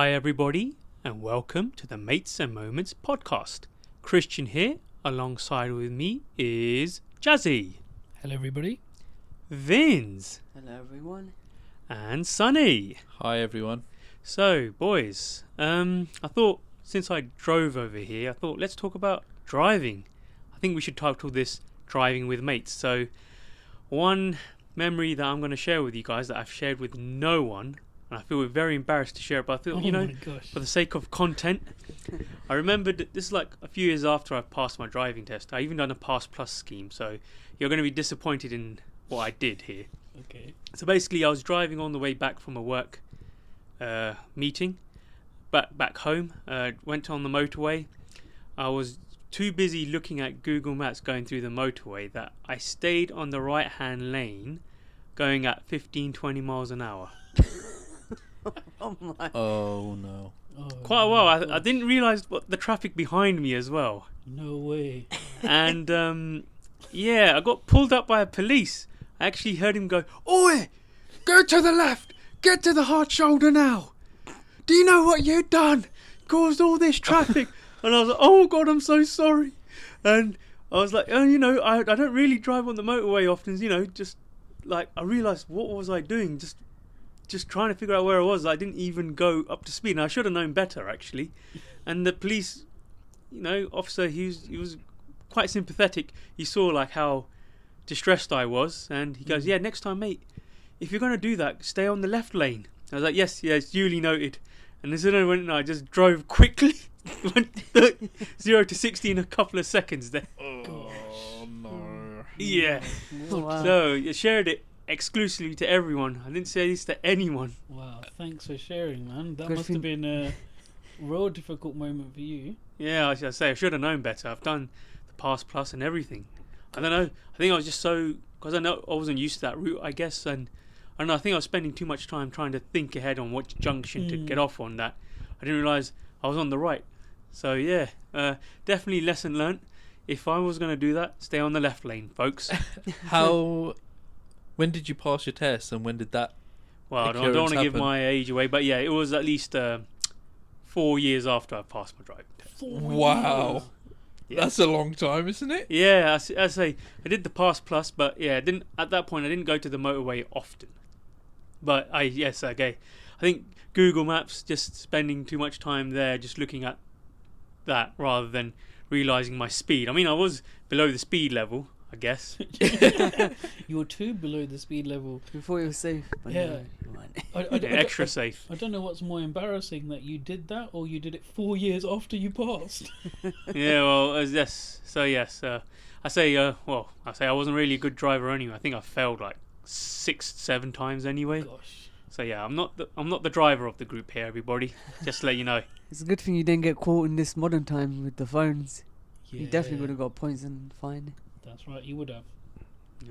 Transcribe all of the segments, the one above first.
Hi everybody, and welcome to the Mates and Moments podcast. Christian here, alongside with me is Jazzy. Hello everybody. Vince. Hello everyone. And Sunny. Hi everyone. So, boys, I thought since I drove over here, I thought let's talk about driving. I think we should title this Driving with Mates. So, one memory that I'm going to share with you guys that I've shared with no one, and I feel very embarrassed to share it, but I feel, for the sake of content, I remembered this is like a few years after I've passed my driving test. I even done a Pass Plus scheme, so you're going to be disappointed in what I did here. Okay. So basically, I was driving on the way back from a work meeting, back home. Went on the motorway. I was too busy looking at Google Maps going through the motorway that I stayed on the right-hand lane, going at 15-20 miles an hour. Oh my. Oh no. Quite a while. I didn't realise what the traffic behind me as well. No way. And I got pulled up by a police. I actually heard him go, "Oi, go to the left, get to the hard shoulder now. Do you know what you've done? Caused all this traffic." And I was like, "Oh God, I'm so sorry." And I was like, I don't really drive on the motorway often, just like I realised what was I doing, just trying to figure out where I was. I didn't even go up to speed, and I should have known better actually. And the police, officer, he was quite sympathetic. He saw like how distressed I was, and he goes, "Yeah, next time, mate, if you're going to do that, stay on the left lane." I was like, yes, duly noted. And as soon as I went, I just drove quickly, went 0 to 60 in a couple of seconds there. Oh no. Yeah. Oh, wow. So I shared it exclusively to everyone. I didn't say this to anyone. Wow, thanks for sharing, man. That Good must thing- have been a real difficult moment for you. Yeah, I should have known better. I've done the Pass Plus and everything. I don't know. I think I was just because I know I wasn't used to that route, I guess, and I don't know. I think I was spending too much time trying to think ahead on which junction to get off on. That I didn't realise I was on the right. So yeah, definitely lesson learnt. If I was going to do that, stay on the left lane, folks. When did you pass your test, and when did that? Well, I don't want to give my age away, but yeah, it was at least 4 years after I passed my driving test. Wow. Yeah. That's a long time, isn't it? Yeah, I say I did the Pass Plus, but yeah, at that point I didn't go to the motorway often. But I think Google Maps, just spending too much time there, just looking at that rather than realising my speed. I mean, I was below the speed level, I guess. You were too below the speed level. Before you were safe. But Yeah. no, you weren't. Extra safe. I don't know what's more embarrassing, that you did that or you did it 4 years after you passed. Yeah, well, yes. So yes, I say I wasn't really a good driver anyway. I think I failed like 6-7 times anyway. Gosh. So yeah, I'm not the driver of the group here, everybody. Just to let you know. It's a good thing you didn't get caught in this modern time with the phones. Yeah, You definitely would have got points and fine. That's right, you would have.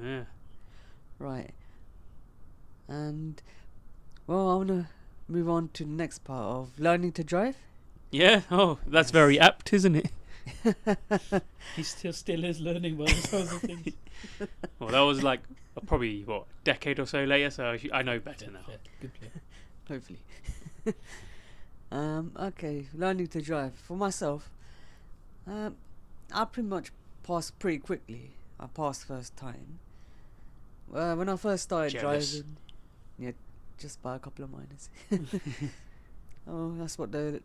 Yeah. Right. And, well, I want to move on to the next part of learning to drive. Yeah. Oh, that's very apt, isn't it? He still is learning by the sounds of things. Well, that was like probably a decade or so later, so I know better now. Fair. Good play. Hopefully. Okay, learning to drive. For myself, I pretty much passed pretty quickly. I passed first time. When I first started Jealous. driving, yeah, just by a couple of minors. Oh, that's what the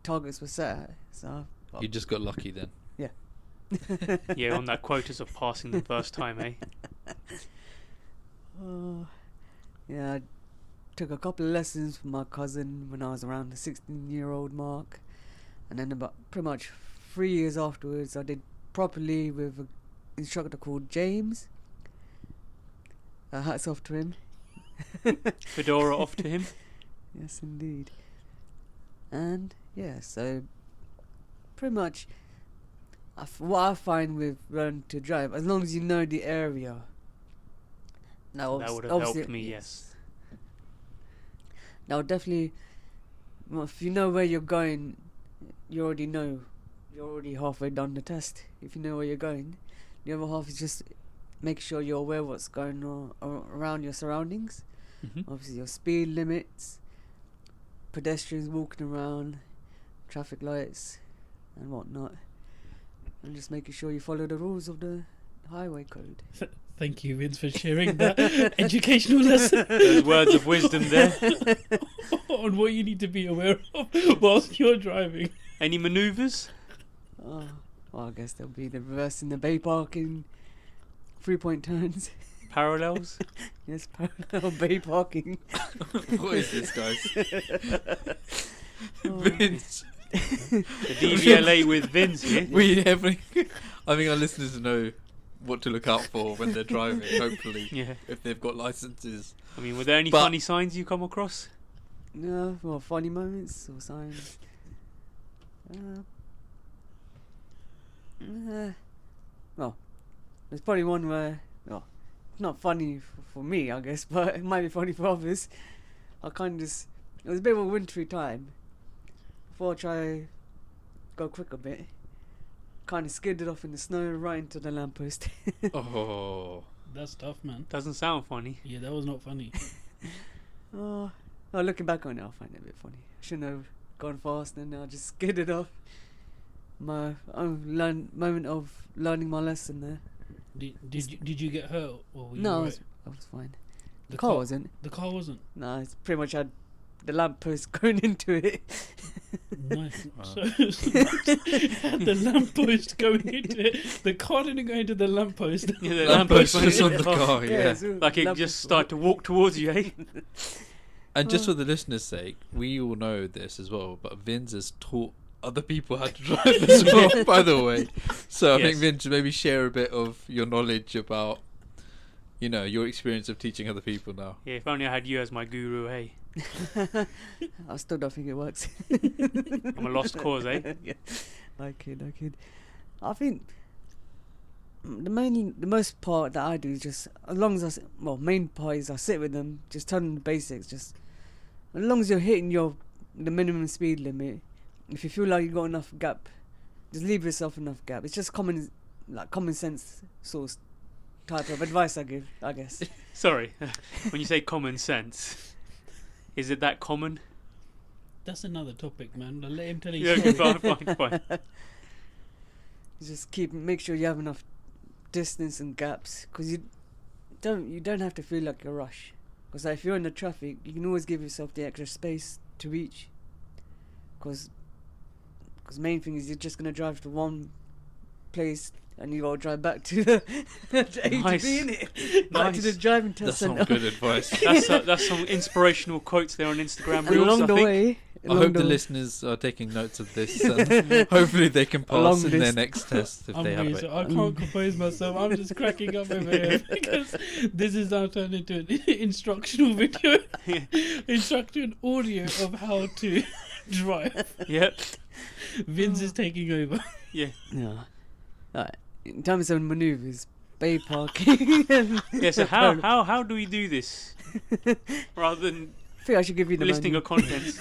targets were set at. So You just got lucky then. Yeah, on that quotas of passing the first time, eh? yeah, I took a couple of lessons from my cousin when I was around the 16-year-old mark, and then about pretty much 3 years afterwards, I did properly with an instructor called James. Hats off to him. Fedora off to him. Yes, indeed. And yeah, so pretty much what I find with learning to drive, as long as you know the area. Now, That would have obviously- helped me, yes. Now, definitely, well, if you know where you're going, you already know. You're already halfway done the test. If you know where you're going, the other half is just make sure you're aware of what's going on around your surroundings. Mm-hmm. Obviously, your speed limits, pedestrians walking around, traffic lights and whatnot, and just making sure you follow the rules of the highway code. Thank you, Vince, for sharing that educational lesson. Those words of wisdom there. On what you need to be aware of whilst you're driving. Any manoeuvres? Oh, well, I guess there'll be the reversing the bay parking, 3-point turns. Parallels? Yes, parallel bay parking. What is this, guys? Oh. Vince. The DVLA with Vince here. I think our listeners know what to look out for when they're driving, hopefully, Yeah. if they've got licenses. I mean, were there any But- funny signs you come across? No, well, funny moments or signs. Well, there's probably one where, well, it's not funny for me, I guess, but it might be funny for others. I kind of just, it was a bit of a wintry time. Before I try go quick a bit, kind of skidded off in the snow right into the lamppost. Oh. That's tough, man. Doesn't sound funny. Yeah, that was not funny. Oh, looking back on it, I find it a bit funny. I shouldn't have gone fast, and I just skidded off. My own moment of learning my lesson there. Did you get hurt? Or were you No, right? I was fine. The The car car- wasn't. The car wasn't. No, it's pretty much had the lamppost going into it. Nice. Wow. So, the lamppost going into it. The car didn't go into the lamppost. Yeah, the Lamppost went was in on the car, yeah. it's all Like it lamppost just fault. started to walk towards you, eh? And just for the listeners' sake, we all know this as well, but Vince has taught other people how to drive as well, by the way. So I think, Yes. Vince, maybe share a bit of your knowledge about, your experience of teaching other people now. Yeah, if only I had you as my guru, hey. I still don't think it works. I'm a lost cause, eh? Yeah. No kid. I think the most part that I do is just, as long as main part is I sit with them, just tell them the basics. Just as long as you're hitting the minimum speed limit, if you feel like you've got enough gap, just leave yourself enough gap. It's just common sense sort of type of advice I give, I guess. Sorry, when you say common sense, is it that common? That's another topic, man. I'll let him tell you. Yeah, okay, fine. You just make sure you have enough distance and gaps, because you don't have to feel like a rush. Because if you're in the traffic, you can always give yourself the extra space to reach. Because main thing is you're just gonna drive to one place and you gotta drive back to the to A Nice. to B, innit? Back to the Nice. driving test That's some centre. good advice. That's some inspirational quotes there on Instagram And Reels, along I the think. way, I hope the listeners are taking notes of this, and hopefully they can A long pass in their list. next test if I'm they have really it. I can't compose myself. I'm just cracking up over here because this is now turned into an instructional video, instructional audio of how to drive. Yep. Vince is taking over. Yeah. Yeah. Right. In terms of manoeuvres, bay parking. Yeah. So how do we do this rather than I think I should give you the listing manual. of contents?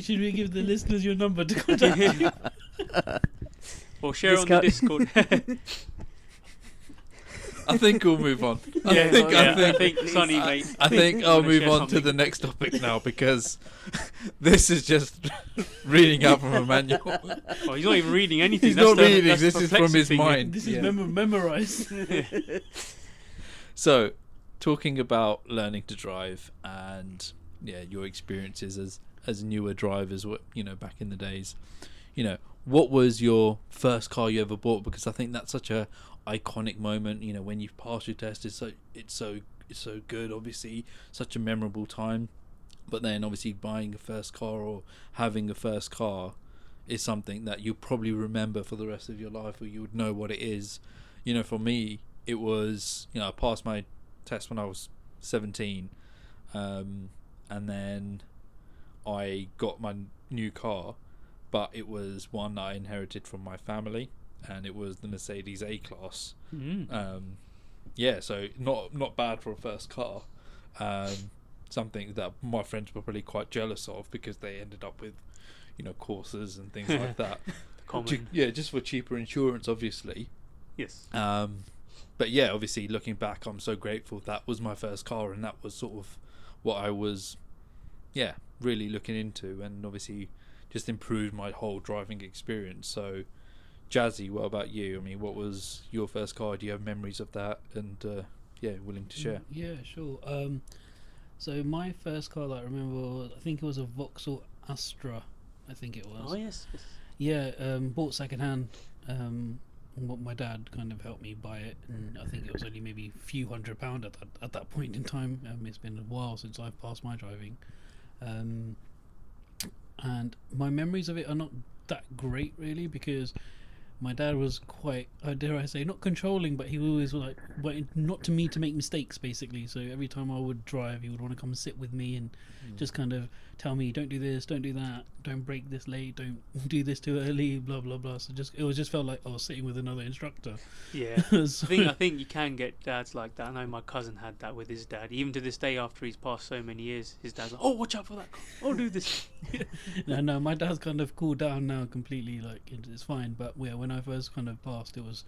Should we give the listeners your number to contact you? Or share it on the Discount. Discord? I think we'll move on. I think think Sonny, mate. I think You I'll wanna move share on to something? the next topic now, because this is just reading out from a manual. Oh, he's not even reading anything. He's That's not the- reading, that's this the is from his perplexing thing, mind. This is Yeah. memorized. So, talking about learning to drive and your experiences as newer drivers, back in the days, what was your first car you ever bought? Because I think that's such a iconic moment. When you pass your test, it's so good. Obviously, such a memorable time. But then, obviously, buying a first car or having a first car is something that you probably remember for the rest of your life, or you would know what it is. For me, it was, I passed my test when I was 17, and then I got my new car, but it was one that I inherited from my family, and it was the Mercedes A-Class. So not bad for a first car. Something that my friends were probably quite jealous of, because they ended up with, courses and things like that. Common. Just for cheaper insurance, obviously. Yes. But yeah, obviously looking back, I'm so grateful that was my first car, and that was sort of what I was really looking into, and obviously just improved my whole driving experience. So, Jazzy, what about you? I mean, what was your first car? Do you have memories of that? And willing to share? Yeah, sure. So my first car that I remember was, I think it was a Vauxhall Astra. I think it was. Oh yes. Yeah, bought second hand. My dad kind of helped me buy it, and I think it was only maybe a few £100 at that point in time. It's been a while since I've passed my driving, and my memories of it are not that great really, because my dad was quite, dare I say, not controlling, but he always was like, not to me to make mistakes, basically. So every time I would drive, he would want to come and sit with me and just kind of tell me, don't do this, don't do that, don't brake this late, don't do this too early, blah blah blah. So it just felt like I was sitting with another instructor. Yeah. So- I think you can get dads like that. I know my cousin had that with his dad. Even to this day, after he's passed so many years, his dad's like, "Oh, watch out for that car. Oh, do this." No, my dad's kind of cooled down now completely. Like it's fine. But yeah, when I first kind of passed, it was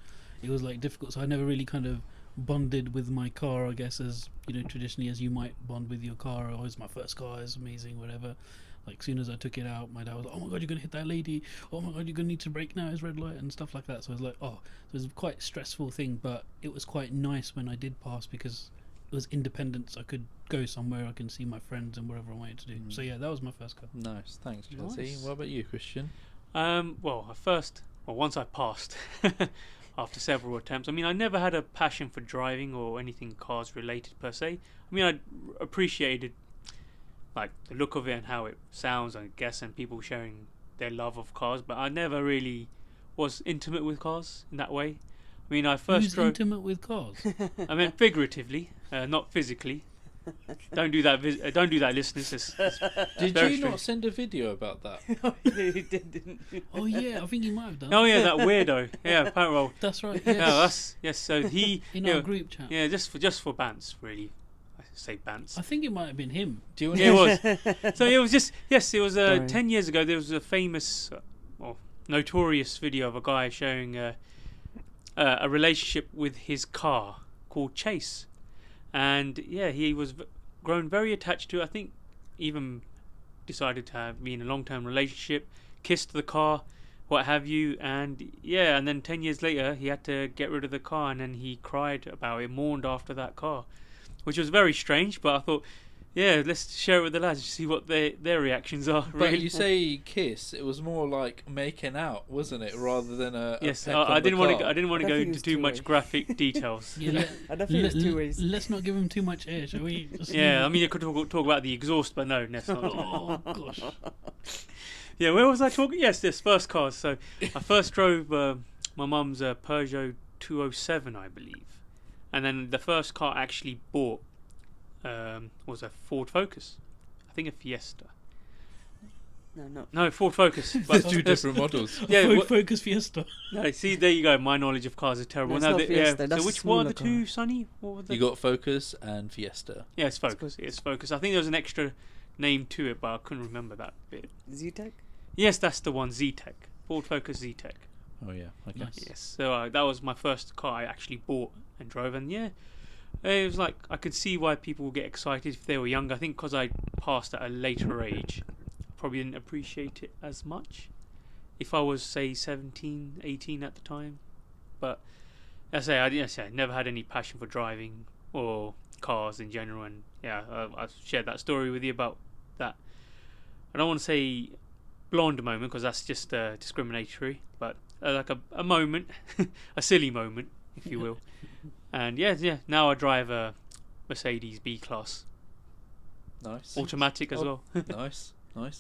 like difficult. So I never really kind of bonded with my car, I guess, as traditionally as you might bond with your car. Oh, it's my first car, it's amazing, whatever. Like, as soon as I took it out, my dad was like, "Oh my god, you're gonna hit that lady, oh my god, you're gonna need to brake now, it's red light," and stuff like that. So I was like, oh, it was quite a stressful thing, but it was quite nice when I did pass, because it was independence. I could go somewhere, I can see my friends and whatever I wanted to do. So yeah, that was my first car. Nice, thanks, Jazzy. Nice. What about you, Christian? Once I passed, after several attempts. I mean, I never had a passion for driving or anything cars related per se. I mean, I appreciated like the look of it and how it sounds, I guess, and people sharing their love of cars, but I never really was intimate with cars in that way. I mean, I first Who's drove. intimate with cars? I meant figuratively, not physically. Don't do that, don't do that, listeners. Did very you strange. not send a video about that? Oh, yeah, you did, didn't you? Oh yeah, I think he might have done. Oh yeah, that weirdo. Yeah, apparently. Well, That's right. no, Yes. yes. So he, In you our know, group chat. yeah, just for bants, really. I say bants. I think it might have been him. Do you want Yeah, it was. So it was just it was Sorry. 10 years ago. There was a famous, notorious video of a guy showing a relationship with his car called Chase, and yeah, he was grown very attached to it. I think even decided to be in a long-term relationship, kissed the car, what have you, and yeah, and then 10 years later he had to get rid of the car, and then he cried about it, mourned after that car, which was very strange. But I thought, yeah, let's share it with the lads, see what their reactions are. But Really. you say kiss, it was more like making out, wasn't it, rather than a Yes, peck I on the didn't want to. car? I didn't want I to don't go think into it's too much two-way. graphic details. Yeah, I don't think it's two ways. Let's not give him too much air, shall we? Just Yeah, I mean, you could talk about the exhaust, but no, that's not. Oh gosh. Yeah, where was I talking? Yes, this first car. So I first drove my mum's Peugeot 207, I believe, and then the first car I actually bought was a Ford Focus. I think a Fiesta. No, Ford Focus. There's two different models. Yeah, Ford what- Focus Fiesta. No, see, there you go. My knowledge of cars is terrible. No, it's not Fiesta, yeah. that's So a which one are the smaller two, car. Sonny? What were the? You got Focus and Fiesta. Yeah, it's Focus. It's Focus. I think there was an extra name to it, but I couldn't remember that bit. Z-Tech? Yes, that's the one. Z-Tech. Ford Focus Z-Tech. Oh yeah, okay. Nice. Yes. So that was my first car I actually bought and drove, and yeah, it was like I could see why people would get excited if they were younger. I think because I passed at a later age, I probably didn't appreciate it as much. If I was say 17, 18 at the time, but I never had any passion for driving or cars in general, and yeah, I've shared that story with you about that. I don't want to say blonde moment because that's just discriminatory, but like a moment, a silly moment, if you will. And yeah, now I drive a Mercedes B-Class, Nice. automatic as well. Nice.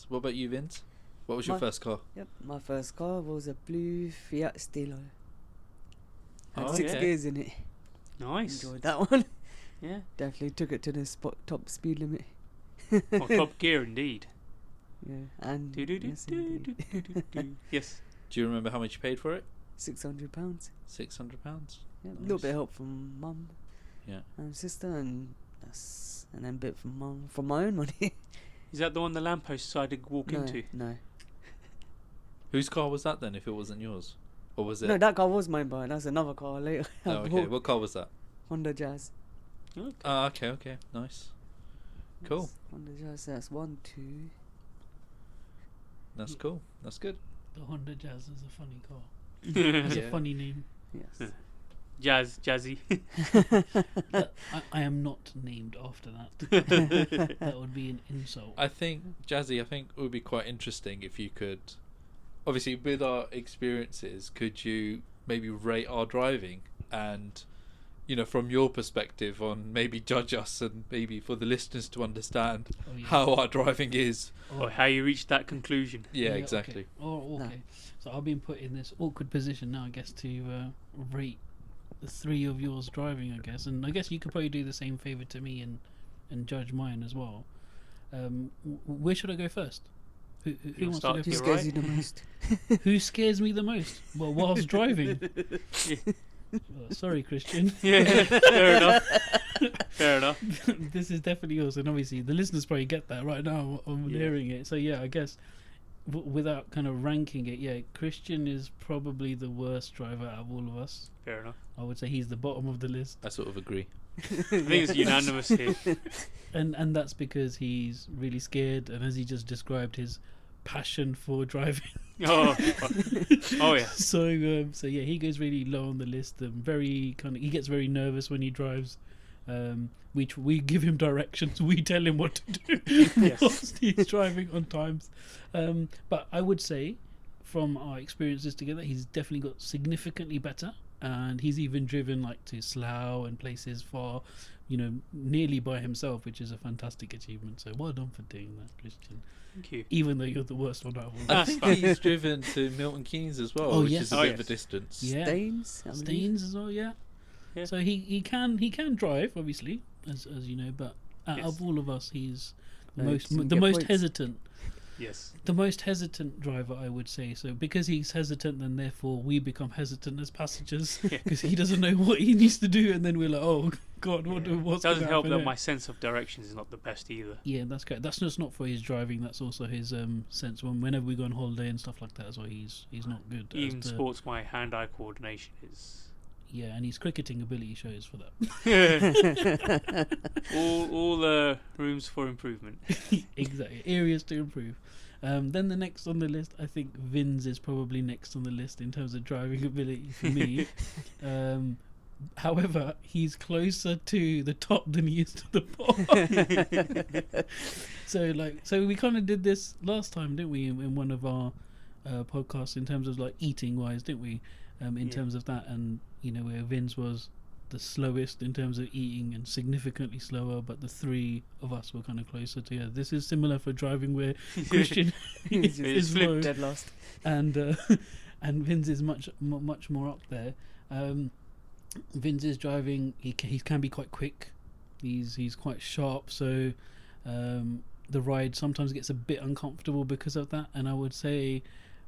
What about you, Vince? What was your My- first car? Yep, my first car was a blue Fiat Stilo. Had Oh, 6 yeah. gears in it. Nice. Enjoyed that one. Yeah. Definitely took it to the top speed limit. Well, top gear indeed. Yeah, and yes, indeed. Yes. Do you remember how much you paid for it? £600. £600. Yeah, a little bit of help from mum Yeah. and sister, and then a bit from my own money. Is that the one the lamppost decided to walk into? No. Whose car was that then? If it wasn't yours, or was it? No, that car was mine, but that's another car later. I Oh, okay. bought. What car was that? Honda Jazz. Okay. Ah, okay. Nice. Cool. Honda Jazz, that's 1, 2. That's cool. That's good. The Honda Jazz is a funny car. It's a funny name. Yes. Jazzy. I am not named after that. That would be an insult. I think Jazzy, it would be quite interesting if you could, obviously with our experiences, could you maybe rate our driving and, you know, from your perspective on maybe judge us and maybe for the listeners to understand how our driving is. Or how you reached that conclusion. Yeah, exactly. Okay. Oh, okay. No. So I've been put in this awkward position now, I guess, to rate the three of yours driving, I guess. And I guess you could probably do the same favour to me and judge mine as well. Where should I go first? Who wants to go Who first? scares you the most? Who scares me the most? Well, whilst driving. Sorry, Christian. Yeah, fair enough. Fair enough. This is definitely yours, and obviously the listeners probably get that right now. I'm hearing it. So yeah, I guess without kind of ranking it, Christian is probably the worst driver out of all of us. Fair enough. I would say he's the bottom of the list. I sort of agree. I think it's unanimous here. And that's because he's really scared, and as he just described, his passion for driving. Oh yeah. So yeah, he goes really low on the list. He gets very nervous when he drives. We give him directions. We tell him what to do whilst he's driving on times. But I would say, from our experiences together, he's definitely got significantly better. And he's even driven like to Slough and places far, nearly by himself, which is a fantastic achievement. So well done for doing that, Christian. Thank you. Even though you're the worst one out of all. I think he's driven to Milton Keynes as well, which is a bit of a distance. Yeah. Staines as well, yeah. So he can drive, obviously, as you know, but out of all of us, he's the most hesitant. Yes. The most hesitant driver, I would say. So because he's hesitant, then therefore we become hesitant as passengers because he doesn't know what he needs to do, and then we're like, oh God, what's it doesn't help that here? my sense of directions is not the best either. Yeah, that's correct. That's just not for his driving. That's also his sense whenever we go on holiday and stuff like that as well. He's not good. Even sports, my hand-eye coordination is. Yeah, and his cricketing ability shows for that. all rooms for improvement. Exactly, areas to improve. Then the next on the list, I think Vin's is probably next on the list in terms of driving ability for me. However, he's closer to the top than he is to the bottom. So we kind of did this last time, didn't we? In one of our podcasts, in terms of like eating wise, didn't we? In terms of that, and where Vin's was the slowest in terms of eating and significantly slower, but the three of us were kind of closer together. This is similar for driving, where Christian is low, dead last, and Vin's is much more up there. Vin's driving, he can be quite quick. He's quite sharp, so the ride sometimes gets a bit uncomfortable because of that. And I would say,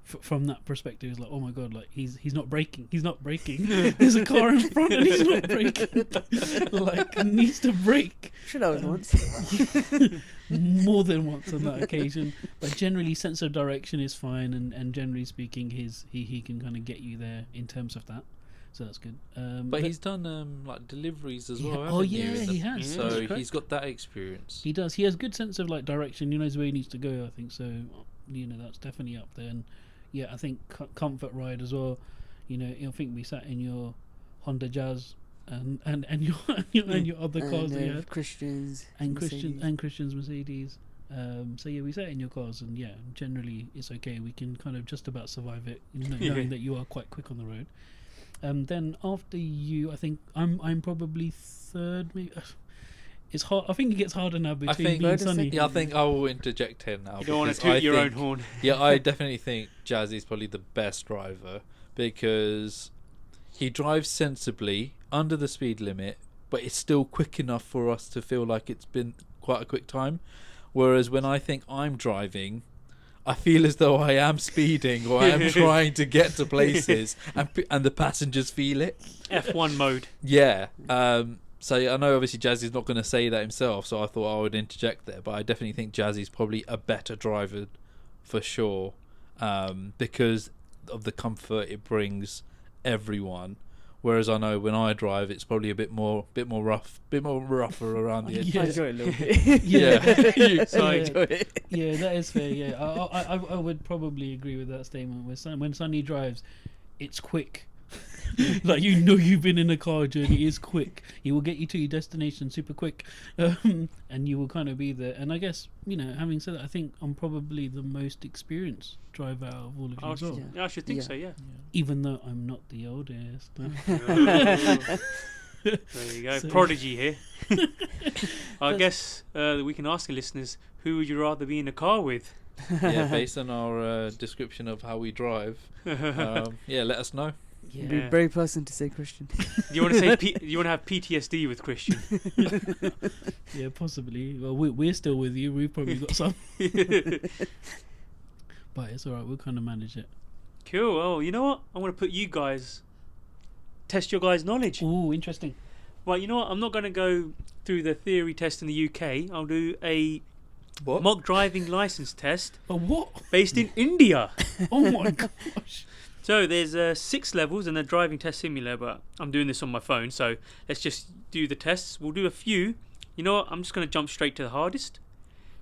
from that perspective, it's like, oh my God, like he's not braking. There's a car in front and he's not braking. Like, needs to brake. Sure, that was once. More than once on that occasion. But generally, sense of direction is fine, and generally speaking, he can kind of get you there in terms of that. So that's good. But he's done like deliveries as well. Oh yeah, he has. So he's got that experience. He does. He has good sense of like direction. He knows where he needs to go. I think so. That's definitely up there. And yeah, I think comfort ride as well. I think we sat in your Honda Jazz and your other cars that you had. Christian's Mercedes. So yeah, we sat in your cars, and yeah, generally it's okay. We can kind of just about survive it, knowing that you are quite quick on the road. Then after you, I think I'm probably third. Maybe it's hard. I think it gets harder now between me and Sonny. Yeah, I think I will interject here now. You don't want to toot your own horn. Yeah, I definitely think Jazzy is probably the best driver because he drives sensibly under the speed limit, but it's still quick enough for us to feel like it's been quite a quick time. Whereas when I think I'm driving, I feel as though I am speeding or I am trying to get to places, and the passengers feel it. F1 mode. Yeah. So I know obviously Jazzy's not going to say that himself, so I thought I would interject there. But I definitely think Jazzy's probably a better driver for sure, because of the comfort it brings everyone. Whereas I know when I drive, it's probably a bit more rougher around the edges. I enjoy it a little bit. Yeah. So I Yeah. enjoy it. Yeah, that is fair. Yeah, I would probably agree with that statement. When Sonny drives, it's quick. Like, you know, you've been in a car journey. It's quick. He will get you to your destination super quick, and you will kind of be there. And I guess, you know, having said that, I think I'm probably the most experienced driver out of all of you I as well. should, yeah, I should think Yeah. so, yeah. Even though I'm not the oldest. There you go. So- Prodigy here. I guess we can ask the listeners, who would you rather be in a car with? Yeah, based on our description of how we drive. Yeah, let us know. Yeah. Be a brave person to say Christian. Do you want to say do you want to have PTSD with Christian? Yeah, possibly. Well, we're still with you. We've probably got some. But it's alright. We'll kind of manage it. Cool. Oh, you know what? I want to put you guys, test your guys' knowledge. Ooh, interesting. Right, you know what? I'm not going to go through the theory test in the UK. I'll do a What? mock driving license test Oh, what? based in India. Oh my gosh. So there's 6 levels in the driving test simulator, but I'm doing this on my phone, so let's just do the tests. We'll do a few. You know what? I'm just going to jump straight to the hardest.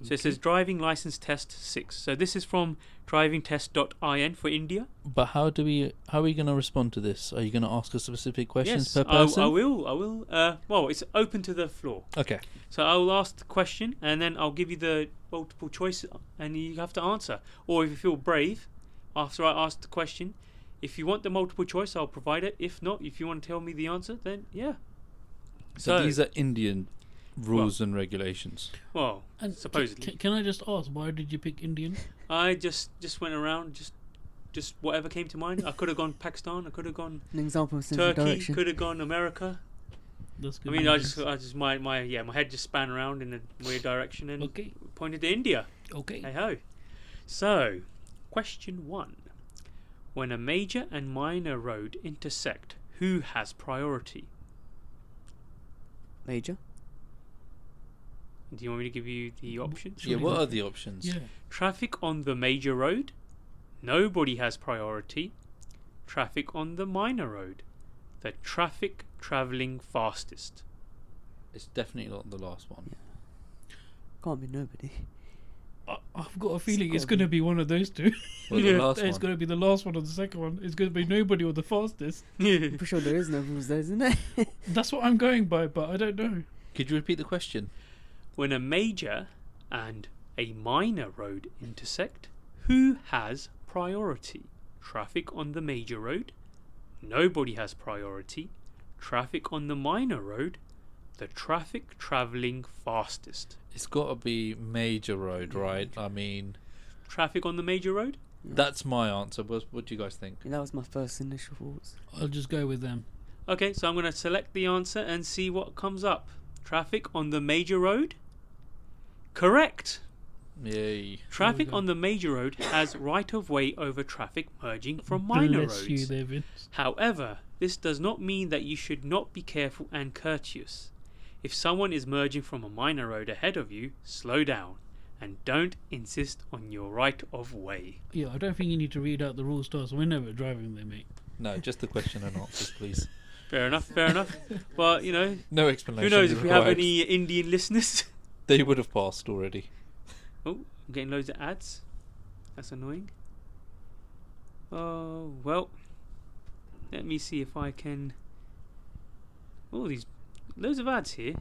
So it says driving license test 6. So this is from drivingtest.in for India. But how are we going to respond to this? Are you going to ask us specific questions Yes, per person? I will. Well, it's open to the floor. Okay. So I will ask the question, and then I'll give you the multiple choice, and you have to answer. Or if you feel brave, after I ask the question, if you want the multiple choice, I'll provide it. If not, if you want to tell me the answer, then yeah. So these are Indian rules and regulations. Well, And supposedly. Can I just ask, why did you pick Indian? I just went around, just whatever came to mind. I could have gone Pakistan. I could have gone An example of sense of Turkey. direction. Could have gone America. That's I good. mean, news. I just my head just span around in a weird direction and Okay. pointed to India. Okay. Hey ho. So, question 1: when a major and minor road intersect, who has priority? Major. Do you want me to give you the options? Yeah, what are the options? Yeah. Traffic on the major road, nobody has priority. Traffic on the minor road, the traffic travelling fastest. It's definitely not the last one. Can't be nobody. I've got a feeling it's gotta going to be one of those two. Well, Yeah. the last It's one. going to be the last one or the second one. It's going to be nobody or the fastest. I'm pretty sure there is no rules there, isn't there? That's what I'm going by, but I don't know. Could you repeat the question? When a major and a minor road intersect, who has priority? Traffic on the major road, nobody has priority. Traffic on the minor road, the traffic travelling fastest. It's got to be major road, right? I mean, Traffic on the major road? that's my answer. What do you guys think? Yeah, that was my first initial thoughts. I'll just go with them. Okay, so I'm going to select the answer and see what comes up. Traffic on the major road? Correct. Yay. Traffic go. on the major road has right of way over traffic merging from minor Bless roads. you there, Vince. However, this does not mean that you should not be careful and courteous. If someone is merging from a minor road ahead of you, slow down and don't insist on your right of way. Yeah, I don't think you need to read out the rules to us. We're never driving there, mate. No, just the question and answers, please. Fair enough. Well, you know, No explanation. who knows if we have required. any Indian listeners? They would have passed already. Oh, I'm getting loads of ads. That's annoying. Oh, well. Let me see if I can... Oh, these... Loads of ads here.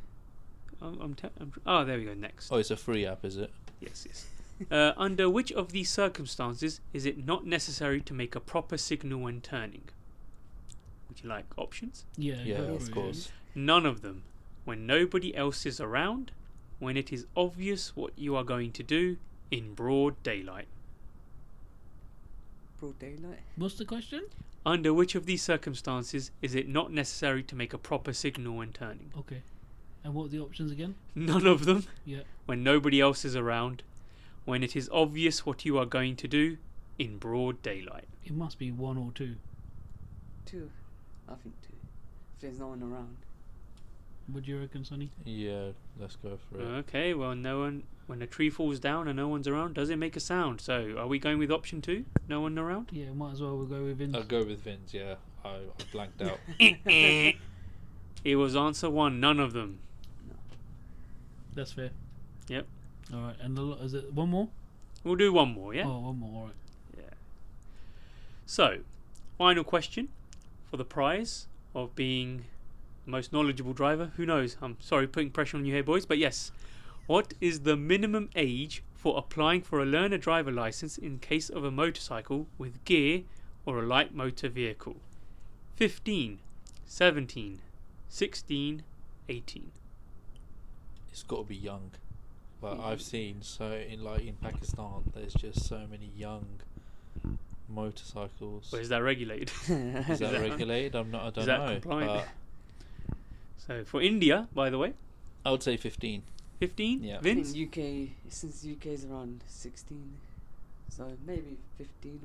Oh, there we go, next. Oh, it's a free app, is it? Yes. Under which of these circumstances is it not necessary to make a proper signal when turning? Would you like options? Yeah, Yeah, go of for it. course. None of them. When nobody else is around, when it is obvious what you are going to do in broad daylight. Broad daylight. What's the question? Under which of these circumstances is it not necessary to make a proper signal when turning? Okay. And what are the options again? None of them. Yeah. When nobody else is around, when it is obvious what you are going to do in broad daylight. It must be 1 or 2. 2. I think 2. If there's no one around. What do you reckon, Sonny? Yeah, let's go for it. Okay, well, no one. When a tree falls down and no one's around, does it make a sound? So, are we going with option 2? No one around? Yeah, might as well we'll go with Vince. I'll go with Vince, yeah. I blanked out. It was answer 1, none of them. That's fair. Yep. All right, and is it one more? We'll do one more, yeah? Oh, one more. All right. Yeah. So, final question for the prize of being the most knowledgeable driver. Who knows? I'm sorry putting pressure on you here, boys, but yes. What is the minimum age for applying for a learner driver license in case of a motorcycle with gear or a light motor vehicle? 15, 17, 16, 18. It's got to be young. But I've seen in Pakistan, there's just so many young motorcycles. But is that regulated? Is that regulated? I don't Is that know. compliant? But So for India, by the way, I would say 15. 15. Yeah. Vince? UK, since UK is around 16, so maybe 15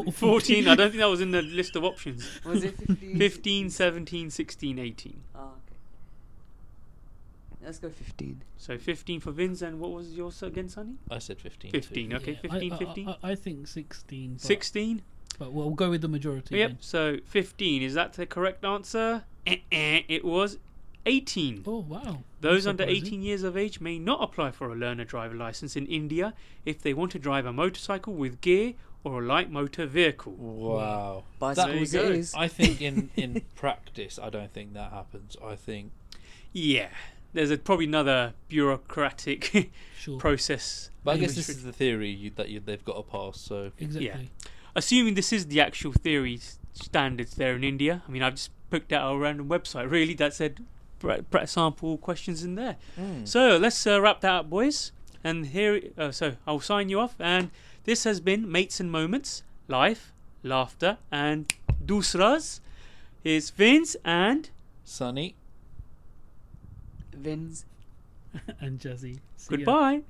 or 14. I don't think that was in the list of options. 4. Was it 15? 15, 17, 16, 18. Ah, okay. Let's go 15. So 15 for Vince, and what was yours again, Sonny? I said 15. 15, okay. Yeah, 15, 15. I think 16. But, 16? But we'll go with the majority. Yep, then. so 15. Is that the correct answer? It was 18. Oh, wow. Those That's under surprising. 18 years of age may not apply for a learner driver license in India if they want to drive a motorcycle with gear or a light motor vehicle. Wow. Bicycles There you go. it is. I think in practice, I don't think that happens. I think Yeah, there's probably another bureaucratic Sure. process. But I guess this is the theory they've got to pass. So Exactly. Assuming this is the actual theory standards there in India. I mean, I've just picked out a random website really that said sample questions in there. So let's wrap that up, boys. And here, so I'll sign you off. And this has been Mates and Moments, Life, Laughter, and Doosras. Here's Vince and Sunny. Vins. And Jazzy. See ya. goodbye.